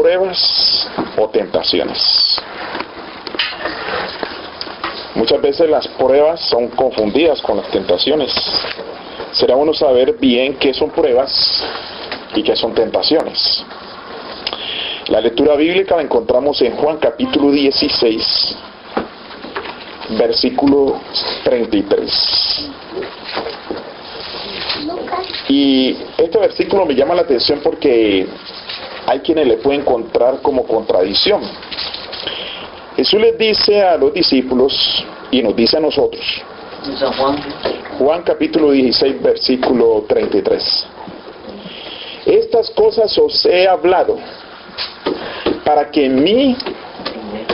pruebas o tentaciones. Muchas veces las pruebas son confundidas con las tentaciones. Será bueno saber bien qué son pruebas y qué son tentaciones. La lectura bíblica la encontramos en Juan capítulo 16, versículo 33. Y este versículo me llama la atención porque hay quienes le pueden encontrar como contradicción. Jesús les dice a los discípulos y nos dice a nosotros. Juan capítulo 16, versículo 33. Estas cosas os he hablado para que en mí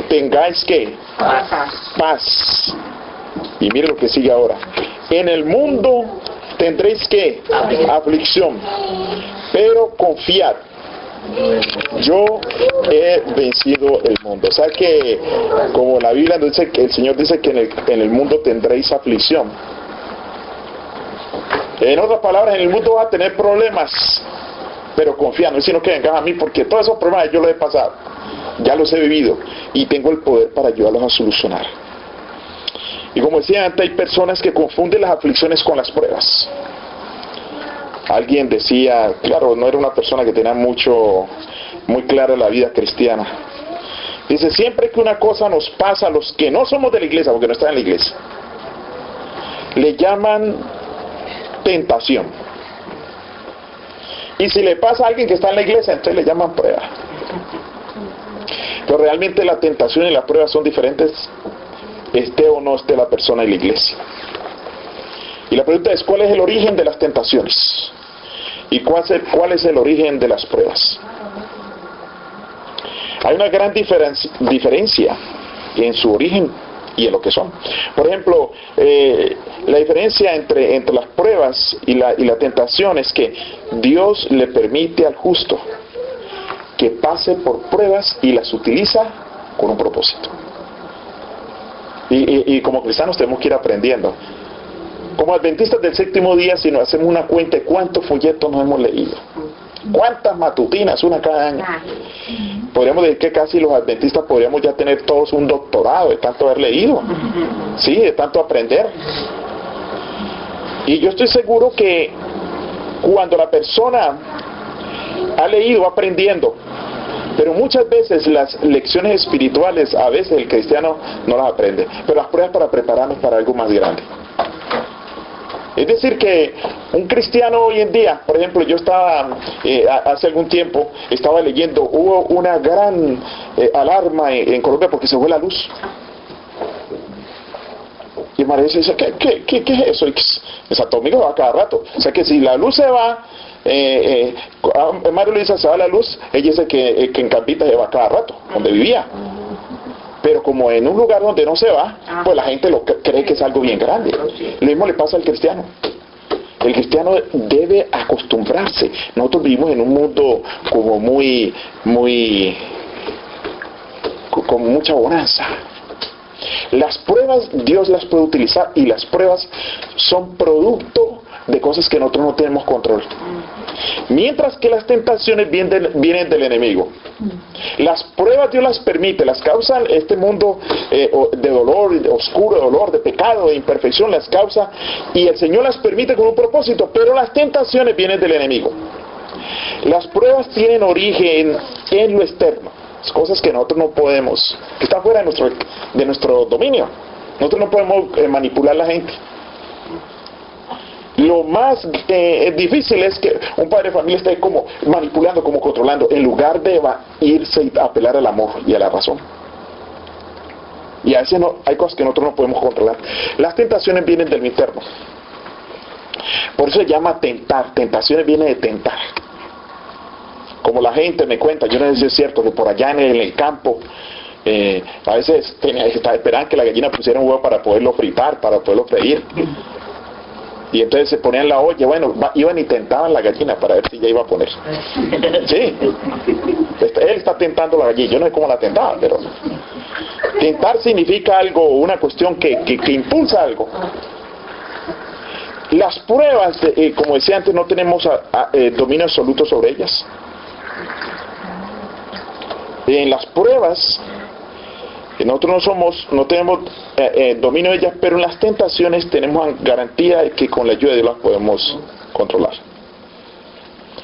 tengáis ¿qué? Paz. Y mire lo que sigue ahora. En el mundo tendréis ¿qué? Aflicción. Pero confiad, yo he vencido el mundo. O sea que, como la Biblia dice, que el Señor dice que en el mundo tendréis aflicción. En otras palabras, en el mundo vas a tener problemas, pero confía, no es sino que vengas a mí, porque todos esos problemas yo los he pasado, ya los he vivido y tengo el poder para ayudarlos a solucionar. Y como decía antes, hay personas que confunden las aflicciones con las pruebas. Alguien decía, claro, no era una persona que tenía muy clara la vida cristiana. Dice, siempre que una cosa nos pasa a los que no somos de la iglesia, porque no están en la iglesia, le llaman tentación. Y si le pasa a alguien que está en la iglesia, entonces le llaman prueba. Pero realmente la tentación y la prueba son diferentes, esté o no esté la persona en la iglesia. Y la pregunta es, ¿cuál es el origen de las tentaciones? ¿Y cuál es el origen de las pruebas? Hay una gran diferencia en su origen y en lo que son. Por ejemplo, la diferencia entre las pruebas y la tentación es que Dios le permite al justo que pase por pruebas y las utiliza con un propósito. Y como cristianos tenemos que ir aprendiendo. Como adventistas del séptimo día, si nos hacemos una cuenta de cuántos folletos nos hemos leído, cuántas matutinas, una cada año, podríamos decir que casi los adventistas podríamos ya tener todos un doctorado de tanto haber leído, sí, de tanto aprender. Y yo estoy seguro que cuando la persona ha leído, va aprendiendo, pero muchas veces las lecciones espirituales, a veces el cristiano no las aprende, pero las pruebas para prepararnos para algo más grande. Es decir que un cristiano hoy en día, por ejemplo, yo estaba, hace algún tiempo, estaba leyendo, hubo una gran alarma en Colombia porque se fue la luz. Y María dice, ¿qué es eso? En Santo Domingo va cada rato. O sea que si la luz se va, Mario le dice, se va la luz, ella dice que en Campita se va cada rato, donde vivía. Pero como en un lugar donde no se va, pues la gente cree que es algo bien grande. Lo mismo le pasa al cristiano. El cristiano debe acostumbrarse. Nosotros vivimos en un mundo como con mucha bonanza. Las pruebas Dios las puede utilizar y las pruebas son producto de cosas que nosotros no tenemos control. Mientras que las tentaciones vienen del enemigo. Las pruebas Dios las permite, las causan este mundo de dolor, de oscuro, de dolor, de pecado, de imperfección, las causa y el Señor las permite con un propósito, pero las tentaciones vienen del enemigo. Las pruebas tienen origen en lo externo, cosas que nosotros no podemos, que están fuera de nuestro dominio. Nosotros no podemos manipular a la gente. Lo más difícil es que un padre de familia esté como manipulando, como controlando, en lugar de irse a apelar al amor y a la razón. Y a veces hay cosas que nosotros no podemos controlar. Las tentaciones vienen del interno. Por eso se llama tentar. Tentaciones vienen de tentar. Como la gente me cuenta, yo no sé si es cierto, que por allá en el campo, a veces esperaban que la gallina pusiera un huevo para poderlo fritar, para poderlo freír. Y entonces se ponían la olla, bueno, iban y tentaban la gallina para ver si ya iba a poner. Sí, él está tentando la gallina, yo no sé cómo la tentaba, pero tentar significa algo, una cuestión que impulsa algo. Las pruebas, como decía antes, no tenemos dominio absoluto sobre ellas. En las pruebas, nosotros no tenemos dominio de ellas, pero en las tentaciones tenemos garantía de que con la ayuda de Dios las podemos controlar.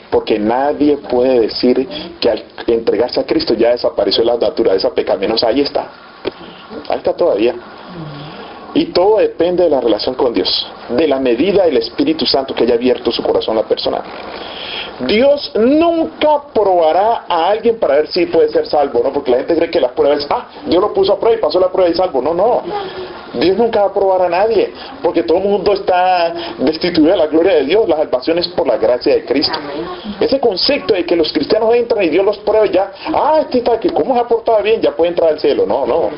Porque nadie puede decir que al entregarse a Cristo ya desapareció la naturaleza pecaminosa. Ahí está todavía. Y todo depende de la relación con Dios, de la medida del Espíritu Santo que haya abierto su corazón a la persona. Dios nunca probará a alguien para ver si puede ser salvo, ¿no? Porque la gente cree que las pruebas, Dios lo puso a prueba y pasó la prueba y salvo. No. Dios nunca va a probar a nadie, porque todo el mundo está destituido de la gloria de Dios. La salvación es por la gracia de Cristo. Ese concepto de que los cristianos entran y Dios los prueba y ya, ¿cómo se ha portado bien? Ya puede entrar al cielo. No.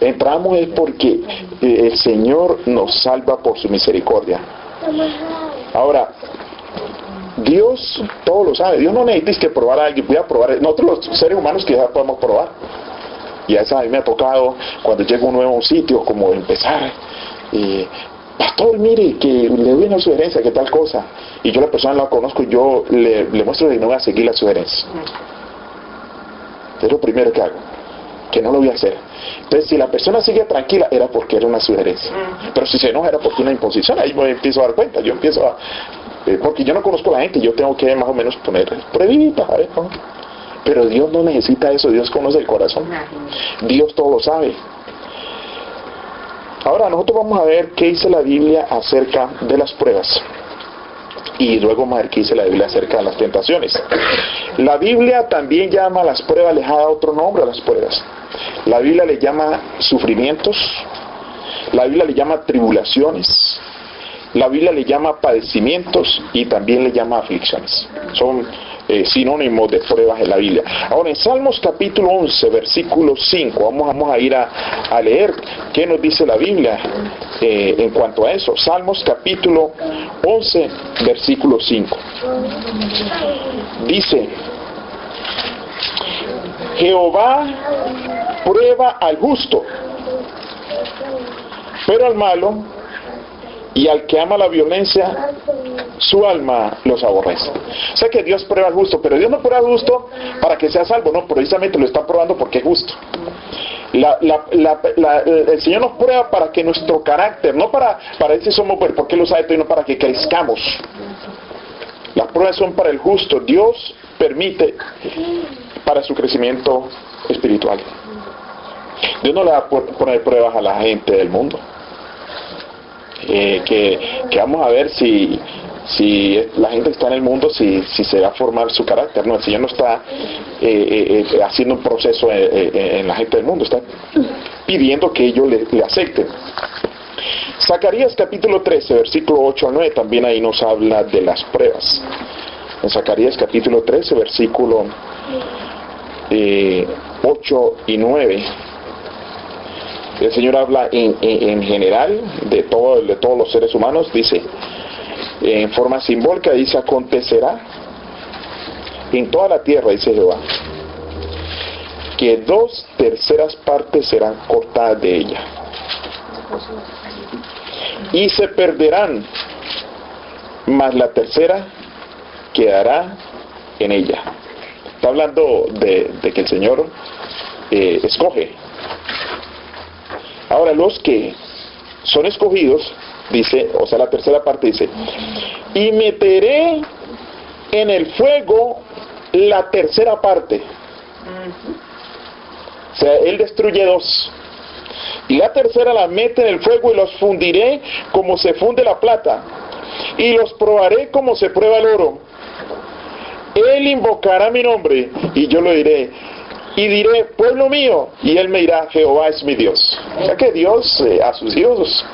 Entramos es porque el Señor nos salva por su misericordia. Ahora, Dios todo lo sabe. Dios no necesita que probar a alguien. Voy a probar. Nosotros los seres humanos quizás podemos probar. Y a veces a mí me ha tocado cuando llego a un nuevo sitio, como empezar, pastor, mire, que le doy una sugerencia, que tal cosa. Y yo la persona no la conozco, yo le muestro que no voy a seguir la sugerencia. Es lo primero que hago, que no lo voy a hacer. Entonces, si la persona sigue tranquila, era porque era una sugerencia. Pero si se enoja, era porque una imposición. Ahí me empiezo a dar cuenta. Yo empiezo a... porque yo no conozco a la gente, yo tengo que más o menos poner pruebitas, ¿sabes? Pero Dios no necesita eso, Dios conoce el corazón. Dios todo lo sabe. Ahora nosotros vamos a ver qué dice la Biblia acerca de las pruebas. Y luego vamos a ver qué dice la Biblia acerca de las tentaciones. La Biblia también llama a las pruebas, les ha dado otro nombre a las pruebas. La Biblia le llama sufrimientos, la Biblia le llama tribulaciones, la Biblia le llama padecimientos y también le llama aflicciones. Son sinónimos de pruebas en la Biblia. Ahora en Salmos capítulo 11 versículo 5 vamos a ir a leer qué nos dice la Biblia en cuanto a eso. Salmos capítulo 11 versículo 5 dice: Jehová prueba al justo, pero al malo y al que ama la violencia, su alma los aborrece. O sea que Dios prueba al justo, pero Dios no prueba al justo para que sea salvo, no, precisamente lo está probando porque es justo. El Señor nos prueba para que nuestro carácter, no para ver si somos buenos, porque Él lo sabe todo, y no para que crezcamos. Las pruebas son para el justo. Dios permite para su crecimiento espiritual. Dios no le va a poner pruebas a la gente del mundo. Que vamos a ver si la gente que está en el mundo, si se va a formar su carácter. No, el Señor no está haciendo un proceso en la gente del mundo, está pidiendo que ellos le acepten. Zacarías capítulo 13 versículo 8 al 9 también ahí nos habla de las pruebas. En Zacarías capítulo 13 versículo 8 y 9 el Señor habla en general de todos los seres humanos. Dice en forma simbólica, dice: acontecerá en toda la tierra, dice Jehová, que 2/3 partes serán cortadas de ella y se perderán, mas la 1/3 quedará en ella. Está hablando de que el Señor escoge. Ahora los que son escogidos, dice, o sea la 1/3 parte dice: y meteré en el fuego la 1/3 parte. O sea, Él destruye 2. Y la 1/3 la mete en el fuego y los fundiré como se funde la plata. Y los probaré como se prueba el oro. Él invocará mi nombre y yo lo diré. Y diré: pueblo mío. Y Él me dirá: Jehová es mi Dios. O sea que Dios a sus hijos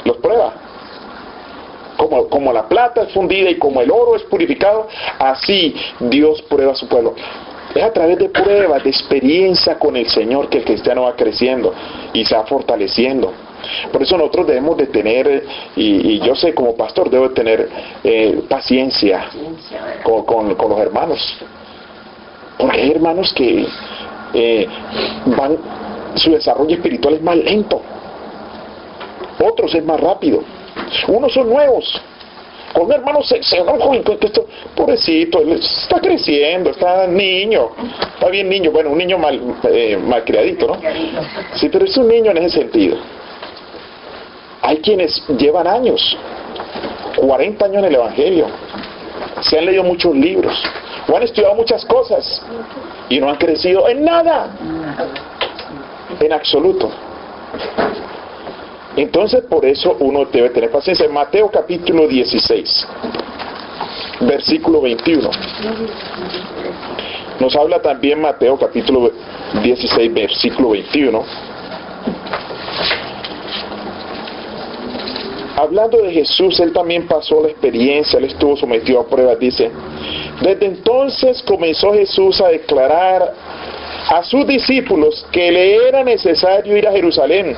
los prueba. Como la plata es fundida y como el oro es purificado, así Dios prueba a su pueblo. Es a través de pruebas, de experiencia con el Señor, que el cristiano va creciendo y se va fortaleciendo. Por eso nosotros debemos de tener, y yo sé como pastor debo de tener paciencia con los hermanos. Porque hay hermanos que su desarrollo espiritual es más lento, otros es más rápido, unos son nuevos Con un hermano se enoja, esto, pobrecito, él está creciendo, está niño, está bien niño, bueno, un niño malcriadito, ¿no? Sí, pero es un niño en ese sentido. Hay quienes llevan años, 40 años en el Evangelio, se han leído muchos libros, o han estudiado muchas cosas, y no han crecido en nada, en absoluto. Entonces, por eso uno debe tener paciencia. En Mateo capítulo 16, versículo 21. Nos habla también Mateo capítulo 16, versículo 21. Hablando de Jesús, él también pasó la experiencia, él estuvo sometido a pruebas, dice. Desde entonces comenzó Jesús a declarar a sus discípulos que le era necesario ir a Jerusalén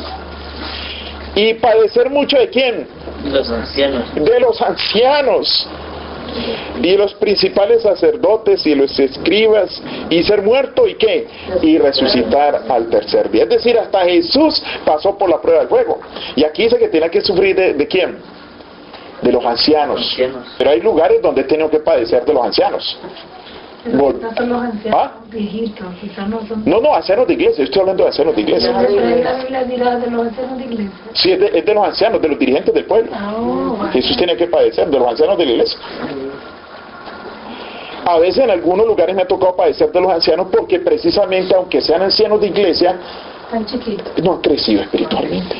y padecer mucho ¿de quién? Los ancianos. De los ancianos y de los principales sacerdotes y de los escribas, y ser muerto y ¿qué? Y resucitar al tercer día. Es decir, hasta Jesús pasó por la prueba del fuego. Y aquí dice que tenía que sufrir ¿de quién? De los ancianos. Pero hay lugares donde he tenido que padecer de los ancianos. Son los ancianos viejitos, No, ancianos de iglesia, yo estoy hablando de ancianos de iglesia. La Biblia dirá de los ancianos de iglesia. Sí, es de los ancianos, de los dirigentes del pueblo. Jesús tenía que padecer de los ancianos de la iglesia. A veces en algunos lugares me ha tocado padecer de los ancianos porque precisamente, aunque sean ancianos de iglesia, no han crecido espiritualmente.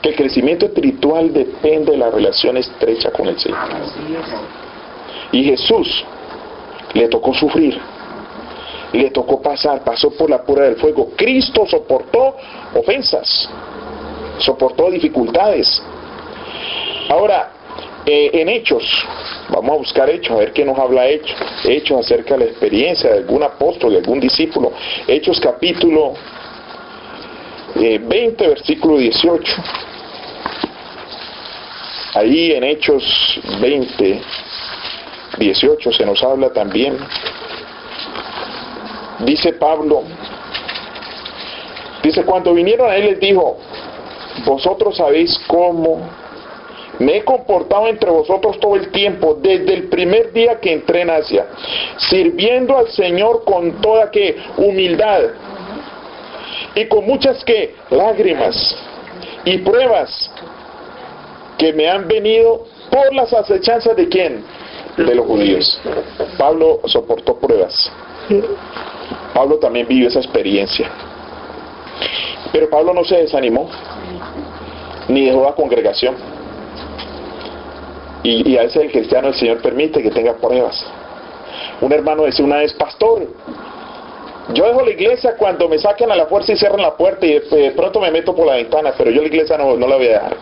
Que el crecimiento espiritual depende de la relación estrecha con el Señor. Y Jesús le tocó sufrir, le tocó pasó por la prueba del fuego. Cristo soportó ofensas, soportó dificultades. Ahora, en Hechos, vamos a buscar Hechos, a ver qué nos habla Hechos acerca de la experiencia de algún apóstol, de algún discípulo. Hechos capítulo 20, versículo 18. Ahí en Hechos 20, 18 se nos habla también. Dice Pablo, dice, cuando vinieron a él les dijo, vosotros sabéis cómo me he comportado entre vosotros todo el tiempo, desde el primer día que entré en Asia, sirviendo al Señor con toda humildad y con muchas lágrimas y pruebas que me han venido por las acechanzas ¿de quién? De los judíos. Pablo soportó pruebas. Pablo también vivió esa experiencia. Pero Pablo no se desanimó, ni dejó la congregación. Y a veces el cristiano, el Señor permite que tenga pruebas. Un hermano decía una vez, pastor, yo dejo la iglesia cuando me saquen a la fuerza y cierran la puerta y de pronto me meto por la ventana, pero yo la iglesia no la voy a dejar.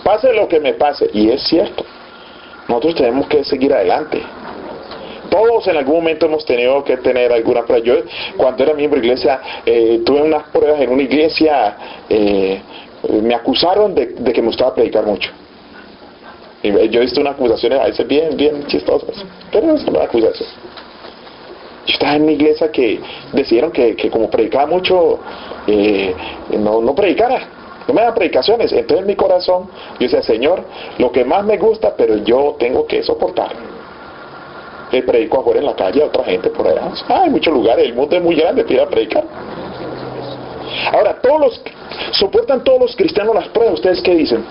Pase lo que me pase. Y es cierto, nosotros tenemos que seguir adelante. Todos en algún momento hemos tenido que tener alguna prueba. Yo cuando era miembro de iglesia tuve unas pruebas en una iglesia. Me acusaron de que me gustaba predicar mucho. Y yo he visto unas acusaciones a veces bien chistosas, pero no es una acusación. Yo estaba en una iglesia que decidieron que como predicaba mucho no predicara, no me daban predicaciones. Entonces en mi corazón yo decía, Señor, lo que más me gusta, pero yo tengo que soportar. Le predico afuera en la calle a otra gente por allá. Hay muchos lugares, el mundo es muy grande para ir a predicar. Ahora, soportan todos los cristianos las pruebas. ¿Ustedes qué dicen?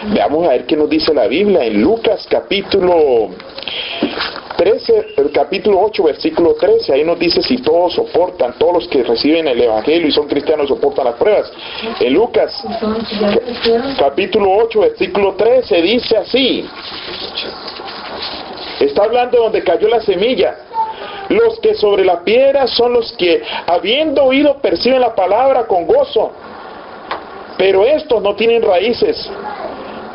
Veamos a ver qué nos dice la Biblia en Lucas capítulo 13, capítulo 8, versículo 13. Ahí nos dice si todos soportan, todos los que reciben el Evangelio y son cristianos soportan las pruebas. En Lucas capítulo 8, versículo 13 dice así. Está hablando donde cayó la semilla. Los que sobre la piedra son los que, habiendo oído, perciben la palabra con gozo. Pero estos no tienen raíces.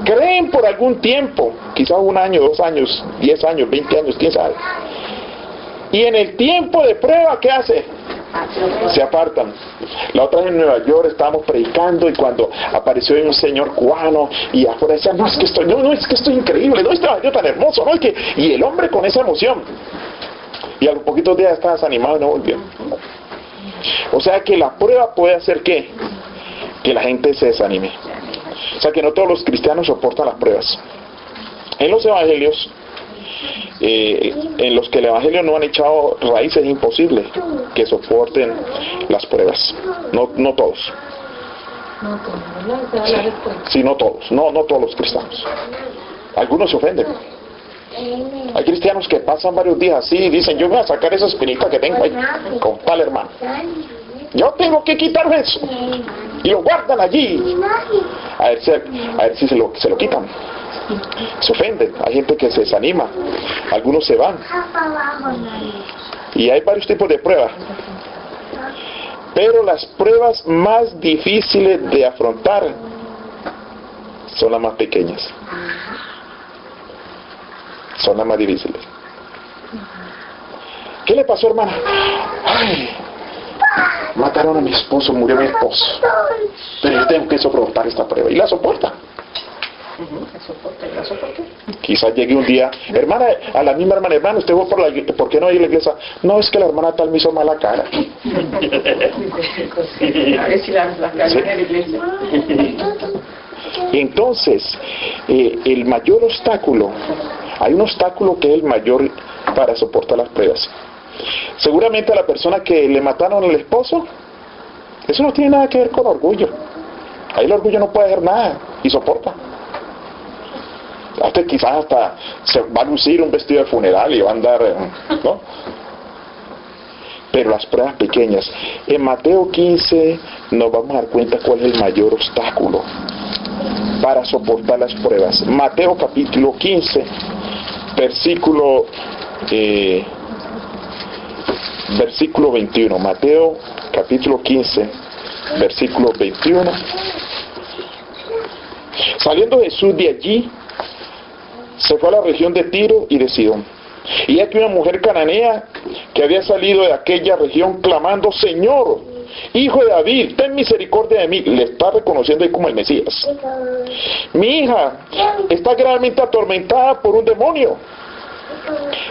Creen por algún tiempo, quizás 1 año, 2 años, 10 años, 20 años, quién sabe. Y en el tiempo de prueba, ¿qué hace? Se apartan. La otra vez en Nueva York estábamos predicando y cuando apareció un señor cubano y afuera decía, no es que estoy increíble, no estaba yo tan hermoso, no es que, y el hombre con esa emoción. Y a los poquitos días estaba desanimado y no volvió. O sea que la prueba puede hacer ¿qué? Que la gente se desanime. O sea que no todos los cristianos soportan las pruebas. En los evangelios, en los que el evangelio no han echado raíces, es imposible que soporten las pruebas. No todos. No, todo, ¿verdad? Sí, no todos. No todos los cristianos. Algunos se ofenden. Hay cristianos que pasan varios días así y dicen, yo voy a sacar esa espinita que tengo ahí con tal hermano. Yo tengo que quitarme eso. Y lo guardan allí. A ver si se lo quitan. Se ofenden. Hay gente que se desanima. Algunos se van. Y hay varios tipos de pruebas. Pero las pruebas más difíciles de afrontar son las más pequeñas. Son las más difíciles. ¿Qué le pasó, hermana? Ay, mataron a mi esposo, murió mi esposo. Pero yo tengo que soportar esta prueba. Y la soporta. Quizás llegue un día, hermana, a la misma hermana, usted fue ¿por qué no hay a la iglesia? No, es que la hermana tal me hizo mala cara. A ver si las caras de la iglesia. Entonces, el mayor obstáculo, hay un obstáculo que es el mayor para soportar las pruebas. Seguramente a la persona que le mataron al esposo, eso no tiene nada que ver con orgullo. Ahí el orgullo no puede hacer nada y soporta. Quizás hasta se va a lucir un vestido de funeral y va a andar, ¿no? Pero las pruebas pequeñas. En Mateo 15 nos vamos a dar cuenta cuál es el mayor obstáculo para soportar las pruebas. Mateo capítulo 15, versículo 21. Mateo capítulo 15, versículo 21. Saliendo Jesús de allí, se fue a la región de Tiro y de Sidón. Y aquí una mujer cananea que había salido de aquella región clamando, Señor, Hijo de David, ten misericordia de mí. Le está reconociendo ahí como el Mesías. Mi hija está gravemente atormentada por un demonio.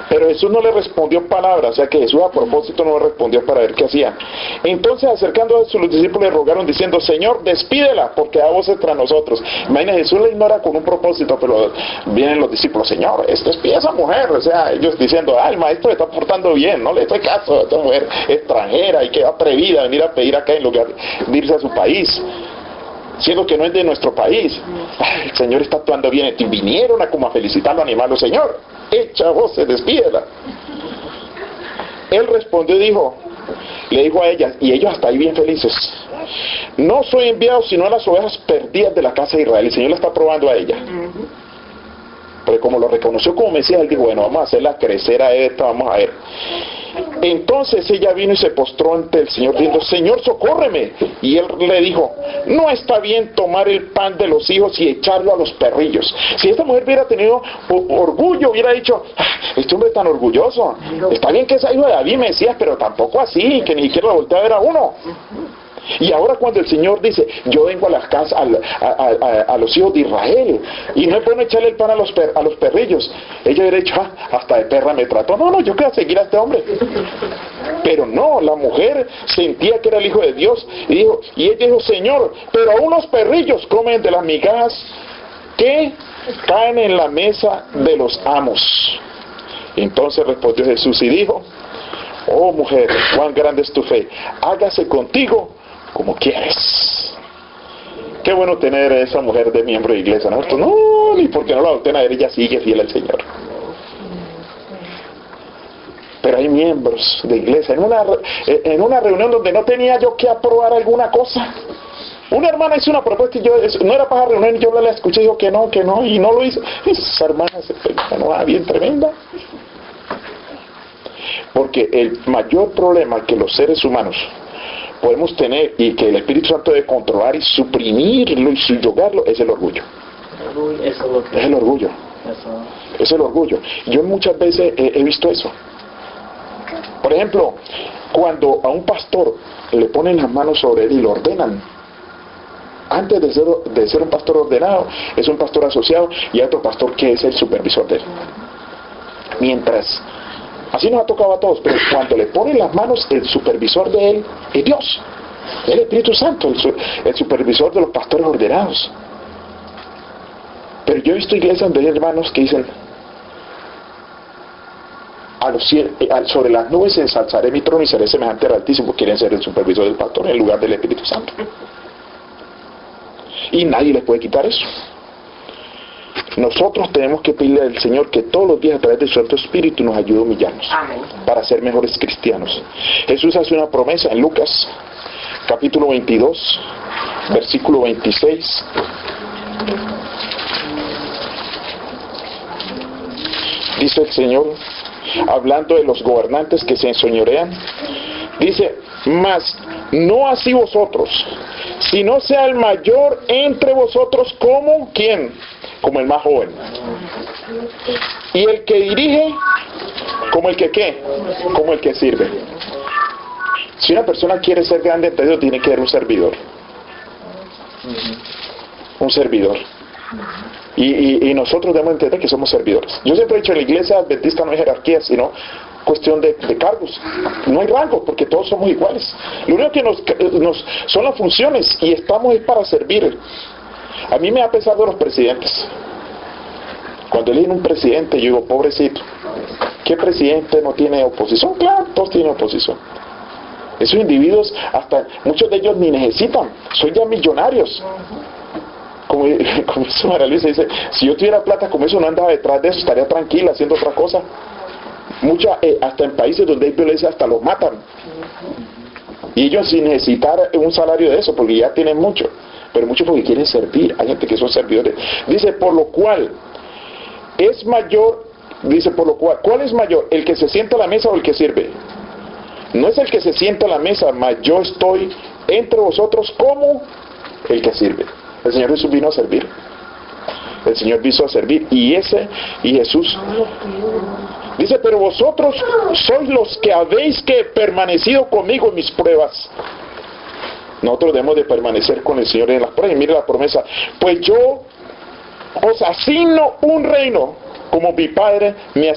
Pero Jesús no le respondió palabra, o sea que Jesús a propósito no le respondió para ver qué hacía. Entonces acercándose los discípulos le rogaron diciendo, Señor, despídela, porque da voces tras nosotros. Imagina, Jesús la ignora con un propósito, pero vienen los discípulos, Señor, despide a esa mujer. O sea, ellos diciendo, el maestro le está portando bien, no le doy caso a esta mujer extranjera y que va atrevida a venir a pedir acá en lugar de irse a su país, siendo que no es de nuestro país. Ay, el Señor está actuando bien. Y vinieron a como a felicitarlo, a animarlo, Señor, echa voces, despídela. Él respondió y le dijo a ellas, y ellos hasta ahí bien felices, no soy enviado sino a las ovejas perdidas de la casa de Israel. El Señor la está probando a ella. Pero como lo reconoció como Mesías, él dijo, bueno, vamos a hacerla crecer a esta, vamos a ver. Entonces ella vino y se postró ante el Señor diciendo, Señor, socórreme. Y él le dijo, no está bien tomar el pan de los hijos y echarlo a los perrillos. Si esta mujer hubiera tenido orgullo, hubiera dicho, este hombre tan orgulloso, está bien que sea hijo de David, Mesías, pero tampoco así, que ni siquiera lo voltea a ver a uno. Y ahora cuando el Señor dice, yo vengo a las casas, a los hijos de Israel, y no es bueno echarle el pan a los perrillos, ella hubiera dicho, hasta de perra me trató. No, yo quiero seguir a este hombre. Pero no, la mujer sentía que era el Hijo de Dios, y ella dijo, Señor, pero aún los perrillos comen de las migajas que caen en la mesa de los amos. Entonces respondió Jesús y dijo, oh mujer, cuán grande es tu fe, hágase contigo como quieres. Qué bueno tener a esa mujer de miembro de iglesia, ¿no? No, ni porque no la adopten a ver, ella sigue fiel al Señor. Pero hay miembros de iglesia, en una reunión donde no tenía yo que aprobar alguna cosa, una hermana hizo una propuesta y yo, no era para reunir, y yo la escuché y dijo que no, y no lo hizo. Esa hermana se fue bien tremenda. Porque el mayor problema que los seres humanos podemos tener y que el Espíritu Santo debe controlar y suprimirlo y subyugarlo es el orgullo. Es el orgullo. Es el orgullo. Yo muchas veces he visto eso. Por ejemplo, cuando a un pastor le ponen las manos sobre él y lo ordenan, antes de ser un pastor ordenado, es un pastor asociado y hay otro pastor que es el supervisor de él. Mientras, así nos ha tocado a todos, pero cuando le ponen las manos, el supervisor de él es Dios, el Espíritu Santo, el supervisor de los pastores ordenados. Pero yo he visto iglesias donde hay hermanos que dicen, sobre las nubes ensalzaré mi trono y seré semejante al Altísimo. Quieren ser el supervisor del pastor en lugar del Espíritu Santo. Y nadie les puede quitar eso. Nosotros tenemos que pedirle al Señor que todos los días a través de su Santo Espíritu nos ayude a humillarnos. Amén. Para ser mejores cristianos. Jesús hace una promesa en Lucas capítulo 22 versículo 26. Dice el Señor, hablando de los gobernantes que se enseñorean, dice: mas no así vosotros, sino sea el mayor entre vosotros como, ¿quién? Como el más joven. Y el que dirige, como el que ¿qué? Como el que sirve. Si una persona quiere ser grande ante Dios, tiene que ser un servidor. Un servidor. Y nosotros debemos entender que somos servidores. Yo siempre he dicho, en la iglesia adventista no hay jerarquía, sino cuestión de cargos. No hay rangos, porque todos somos iguales. Lo único que nos son las funciones, y estamos ahí para servir. A mí me ha pesado los presidentes. Cuando eligen un presidente, yo digo, pobrecito, ¿qué presidente no tiene oposición? Claro, todos tienen oposición. Esos individuos, hasta muchos de ellos ni necesitan, son ya millonarios. Como dice María Luisa, dice, si yo tuviera plata como eso, no andaba detrás de eso, estaría tranquila haciendo otra cosa. Hasta en países donde hay violencia hasta los matan. Y ellos sin necesitar un salario de eso, porque ya tienen mucho. Pero muchos porque quieren servir. Hay gente que son servidores. Dice, por lo cual es mayor, ¿cuál es mayor? ¿El que se sienta a la mesa o el que sirve? No es el que se sienta a la mesa, mas yo estoy entre vosotros como el que sirve. El Señor Jesús vino a servir. El Señor vino a servir. Y Jesús dice, pero vosotros sois los que habéis permanecido conmigo en mis pruebas. Nosotros debemos de permanecer con el Señor en las pruebas. Y mire la promesa: pues yo os asigno un reino, como mi Padre me lo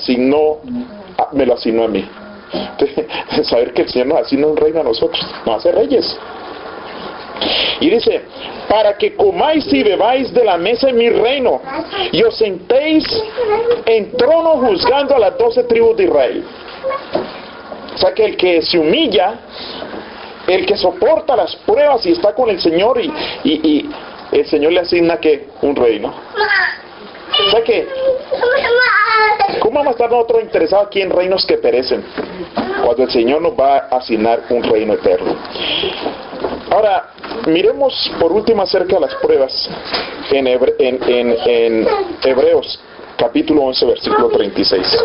asignó a mí. Entonces, saber que el Señor nos asigna un reino a nosotros, nos hace reyes. Y dice, para que comáis y bebáis de la mesa en mi reino, y os sentéis en trono juzgando a las 12 tribus de Israel. O sea que el que se humilla, el que soporta las pruebas y está con el Señor, y el Señor le asigna que un reino. O sea que, ¿cómo vamos a estar nosotros interesados aquí en reinos que perecen, cuando el Señor nos va a asignar un reino eterno? Ahora, miremos por último acerca de las pruebas en Hebreos capítulo 11 versículo 36.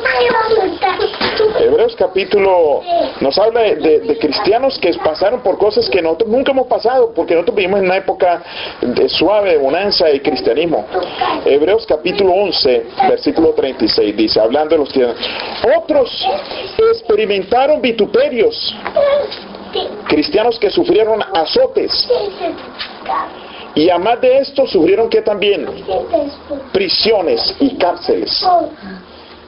Hebreos capítulo nos habla de cristianos que pasaron por cosas que nosotros nunca hemos pasado, porque nosotros vivimos en una época de suave bonanza y cristianismo. Hebreos capítulo 11 versículo 36 dice, hablando de los cristianos: otros experimentaron vituperios, cristianos que sufrieron azotes, y además de esto sufrieron que también prisiones y cárceles.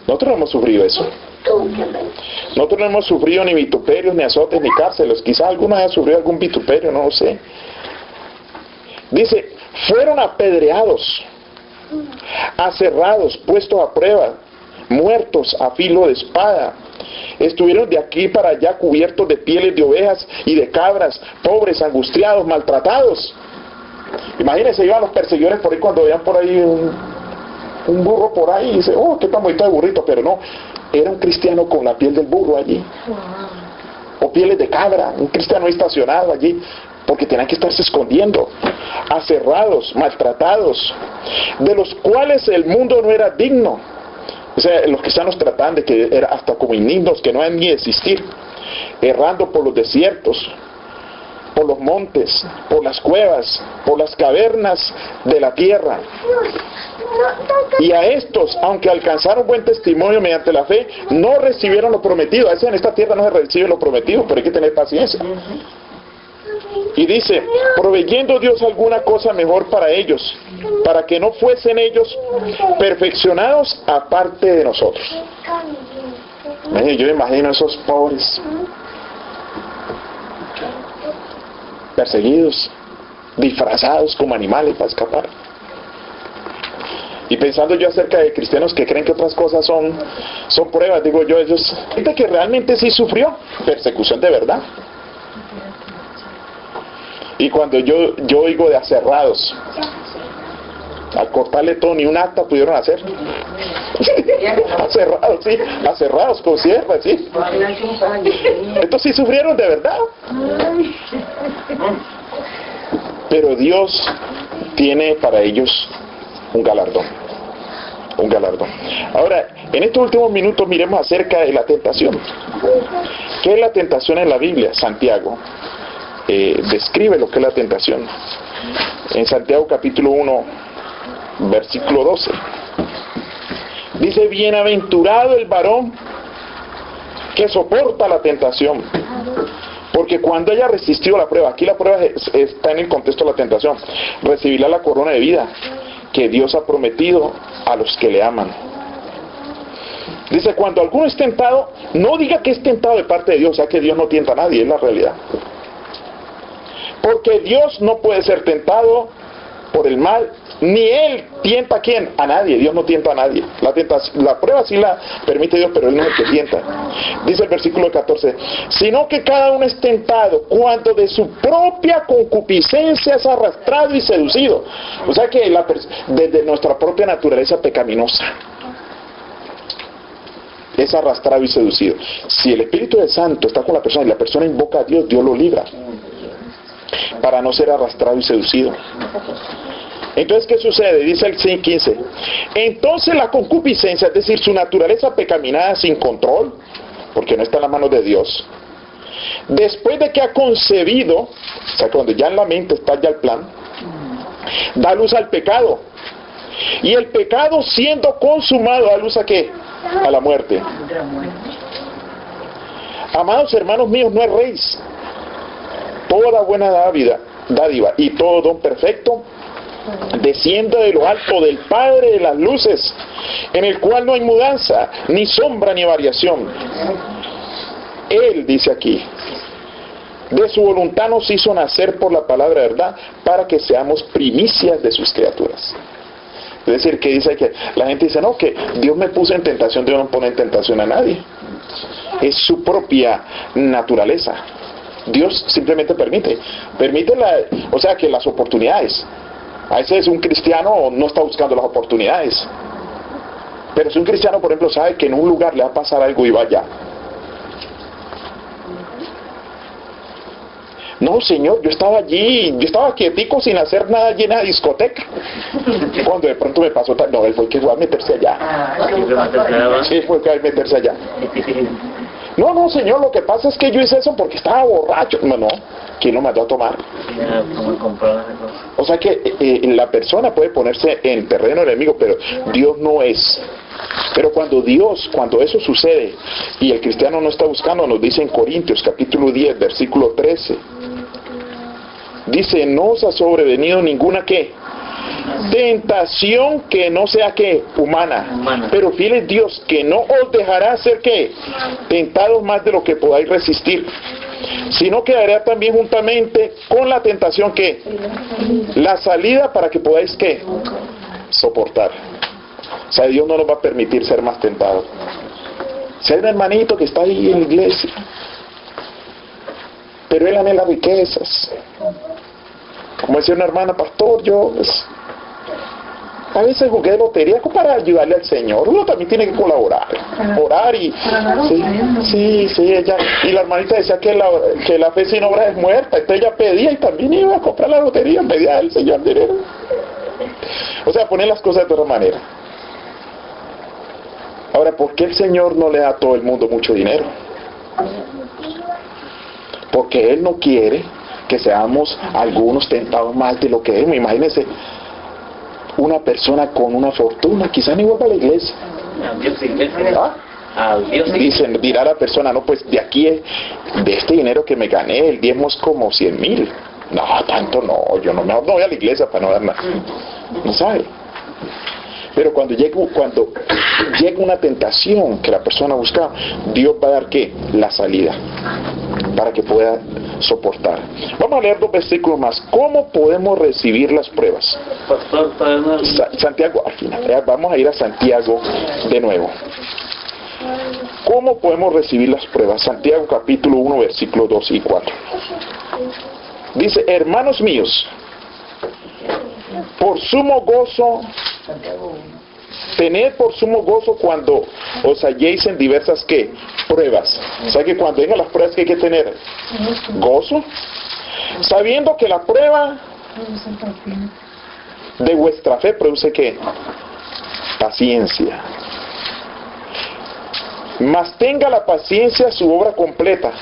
Nosotros no hemos sufrido eso. Nosotros no hemos sufrido ni vituperios, ni azotes, ni cárceles. Quizás algunos hayan sufrido algún vituperio, no lo sé. Dice, fueron apedreados, aserrados, puestos a prueba, muertos a filo de espada. Estuvieron de aquí para allá cubiertos de pieles de ovejas y de cabras, pobres, angustiados, maltratados. Imagínense, iban los perseguidores por ahí cuando veían por ahí un burro por ahí y dicen, oh, qué tan bonito de burrito, pero no, era un cristiano con la piel del burro allí, o pieles de cabra, un cristiano estacionado allí, porque tenían que estarse escondiendo, aserrados, maltratados, de los cuales el mundo no era digno. O sea, los cristianos trataban de que era hasta como indignos, que no han ni de existir, errando por los desiertos, por los montes, por las cuevas, por las cavernas de la tierra. Y a estos, aunque alcanzaron buen testimonio mediante la fe, no recibieron lo prometido. A veces en esta tierra no se recibe lo prometido, pero hay que tener paciencia. Y dice, proveyendo Dios alguna cosa mejor para ellos, para que no fuesen ellos perfeccionados aparte de nosotros. Yo me imagino a esos pobres, perseguidos, disfrazados como animales para escapar. Y pensando yo acerca de cristianos que creen que otras cosas son pruebas, digo yo, ellos, gente que realmente sí sufrió persecución de verdad. Y cuando yo oigo de aserrados, al cortarle todo, ni un acta pudieron hacer. Aserrados, sí, aserrados con sierras, sí. Estos sí sufrieron de verdad. Pero Dios tiene para ellos un galardón. Un galardón. Ahora, en estos últimos minutos miremos acerca de la tentación. ¿Qué es la tentación en la Biblia? Santiago describe lo que es la tentación. En Santiago capítulo 1, versículo 12. Dice: bienaventurado el varón que soporta la tentación, porque cuando haya resistido la prueba, aquí la prueba está en el contexto de la tentación, recibirá la corona de vida que Dios ha prometido a los que le aman. Dice: cuando alguno es tentado, no diga que es tentado de parte de Dios, o sea que Dios no tienta a nadie, es la realidad. Porque Dios no puede ser tentado por el mal, ni Él tienta a quién, a nadie. Dios no tienta a nadie. La prueba sí la permite Dios, pero Él no es el que tienta. Dice el versículo 14: sino que cada uno es tentado cuando de su propia concupiscencia es arrastrado y seducido. O sea que desde nuestra propia naturaleza pecaminosa es arrastrado y seducido. Si el Espíritu del Santo está con la persona y la persona invoca a Dios, Dios lo libra para no ser arrastrado y seducido. Entonces, ¿qué sucede? Dice el 15: entonces la concupiscencia, es decir, su naturaleza pecaminosa sin control, porque no está en las manos de Dios, después de que ha concebido, o sea, cuando ya en la mente está ya el plan, da luz al pecado. Y el pecado, siendo consumado, da luz a ¿qué? A la muerte. Amados hermanos míos, no erréis. Toda buena dádiva y todo don perfecto desciende de lo alto del Padre de las luces, en el cual no hay mudanza, ni sombra, ni variación. Él, dice aquí, de su voluntad nos hizo nacer por la palabra de verdad, para que seamos primicias de sus criaturas. Es decir, que dice que la gente dice: no, que Dios me puso en tentación. Dios no pone en tentación a nadie. Es su propia naturaleza. Dios simplemente permite o sea, que las oportunidades. A veces un cristiano no está buscando las oportunidades, pero si un cristiano, por ejemplo, sabe que en un lugar le va a pasar algo y va allá. No, Señor, yo estaba allí, yo estaba quietico sin hacer nada allí en la discoteca. Cuando de pronto me pasó no, él fue el que fue a meterse allá. Sí, fue el que fue a meterse allá. No, Señor, lo que pasa es que yo hice eso porque estaba borracho. No, ¿quién lo mandó a tomar? O sea que la persona puede ponerse en terreno enemigo, pero Dios no es. Pero cuando eso sucede y el cristiano no está buscando, nos dice en Corintios capítulo 10, versículo 13, dice: no os ha sobrevenido ninguna ¿qué? Tentación que no sea ¿qué? Humana. Pero fiel es Dios, que no os dejará ser ¿qué? Tentados más de lo que podáis resistir, sino que dará también juntamente con la tentación ¿qué? La salida para que podáis ¿qué? Soportar. O sea, Dios no nos va a permitir ser más tentados. Si hay un hermanito que está ahí en la iglesia, pero él anhela riquezas, como decía una hermana: pastor, yo a veces jugué de lotería para ayudarle al Señor. Uno también tiene que colaborar, orar y sí, ella, y la hermanita decía que la fe sin obras es muerta. Entonces ella pedía y también iba a comprar la lotería, pedía al Señor dinero. O sea, poner las cosas de otra manera. Ahora, ¿por qué el Señor no le da a todo el mundo mucho dinero? Porque Él no quiere que seamos algunos tentados más de lo que es. Imagínense una persona con una fortuna, quizás ni vuelva a la iglesia. Dicen, dirá la persona: no, pues de aquí, de este dinero que me gané, el diezmo es como 100,000. No, tanto no, yo no voy a la iglesia para no dar nada. ¿No sabe? Pero cuando llega una tentación que la persona busca, Dios va a dar ¿qué? La salida, para que pueda soportar. Vamos a leer 2 versículos más. ¿Cómo podemos recibir las pruebas? Pastor, Santiago, al final. Vamos a ir a Santiago de nuevo. ¿Cómo podemos recibir las pruebas? Santiago capítulo 1, versículos 2 y 4. Dice, hermanos míos, por sumo gozo, tened por sumo gozo cuando os halléis en diversas, ¿qué? Pruebas. O sea que cuando vengan las pruebas, ¿qué hay que tener? Gozo. Sabiendo que la prueba de vuestra fe produce, ¿qué? Paciencia. Mas tenga la paciencia su obra completa,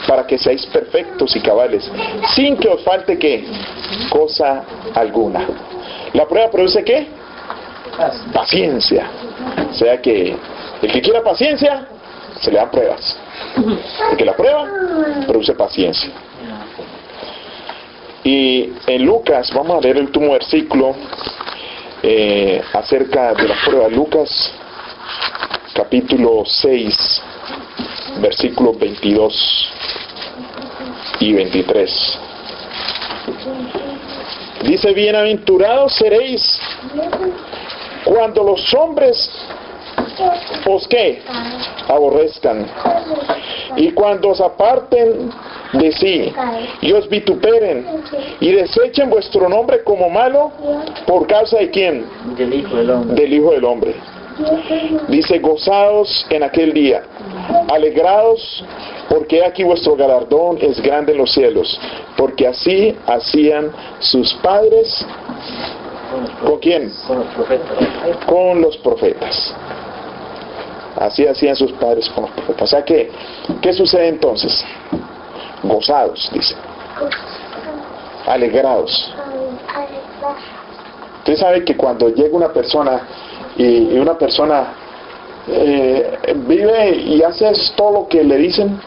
para que seáis perfectos y cabales, sin que os falte, ¿qué? Cosa alguna. La prueba produce, ¿qué? Paciencia. O sea que el que quiera paciencia, se le dan pruebas. Porque la prueba produce paciencia. Y en Lucas, vamos a leer el último versículo acerca de las pruebas. Lucas capítulo 6, versículos 22 y 23. Dice, bienaventurados seréis cuando los hombres os, ¿qué? Aborrezcan, y cuando os aparten de sí y os vituperen y desechen vuestro nombre como malo por causa de ¿quién? del Hijo del Hombre. Del Hijo del Hombre. Dice, gozaos en aquel día, alegraos, porque aquí vuestro galardón es grande en los cielos, porque así hacían sus padres. ¿Con quién? Con los profetas. Con los profetas. Así hacían sus padres con los profetas. O sea que, ¿qué sucede entonces? Gozados, dice. Alegrados. Usted sabe que cuando llega una persona y una persona vive y hace todo lo que le dicen,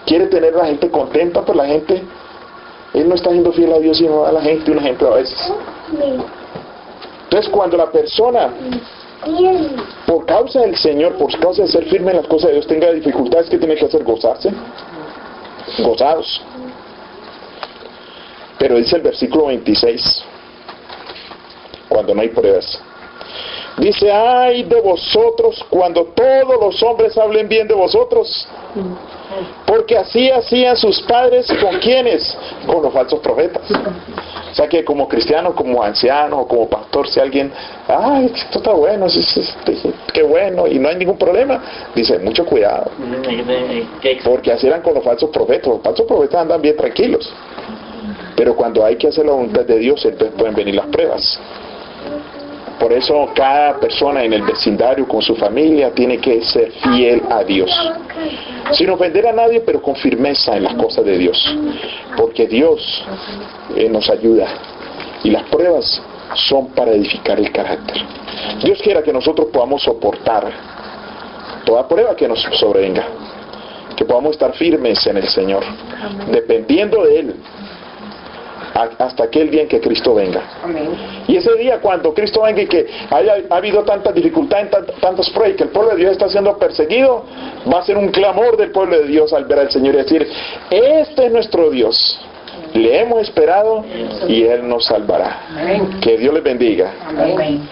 quiere tener a la gente contenta, pues la gente, él no está siendo fiel a Dios sino a la gente, un ejemplo a veces. Entonces cuando la persona, por causa del Señor, por causa de ser firme en las cosas de Dios, tenga dificultades, ¿qué tiene que hacer? Gozarse. Gozados. Pero dice el versículo 26, cuando no hay pruebas, dice, ay de vosotros cuando todos los hombres hablen bien de vosotros, porque así hacían sus padres. ¿Con quiénes? Con los falsos profetas. O sea que como cristiano, como anciano o como pastor, si alguien, ay, esto está bueno, qué bueno, y no hay ningún problema, dice, mucho cuidado, porque así eran con los falsos profetas. Los falsos profetas andan bien tranquilos, pero cuando hay que hacer la voluntad de Dios, entonces pueden venir las pruebas. Por eso cada persona en el vecindario con su familia tiene que ser fiel a Dios, sin ofender a nadie, pero con firmeza en las cosas de Dios, porque Dios nos ayuda, y las pruebas son para edificar el carácter. Dios quiera que nosotros podamos soportar toda prueba que nos sobrevenga, que podamos estar firmes en el Señor, dependiendo de Él, hasta aquel día en que Cristo venga. Amén. Y ese día cuando Cristo venga y que ha habido tanta dificultad en tantas pruebas y que el pueblo de Dios está siendo perseguido, va a ser un clamor del pueblo de Dios al ver al Señor y decir, este es nuestro Dios, le hemos esperado y Él nos salvará. Amén. Que Dios les bendiga. Amén.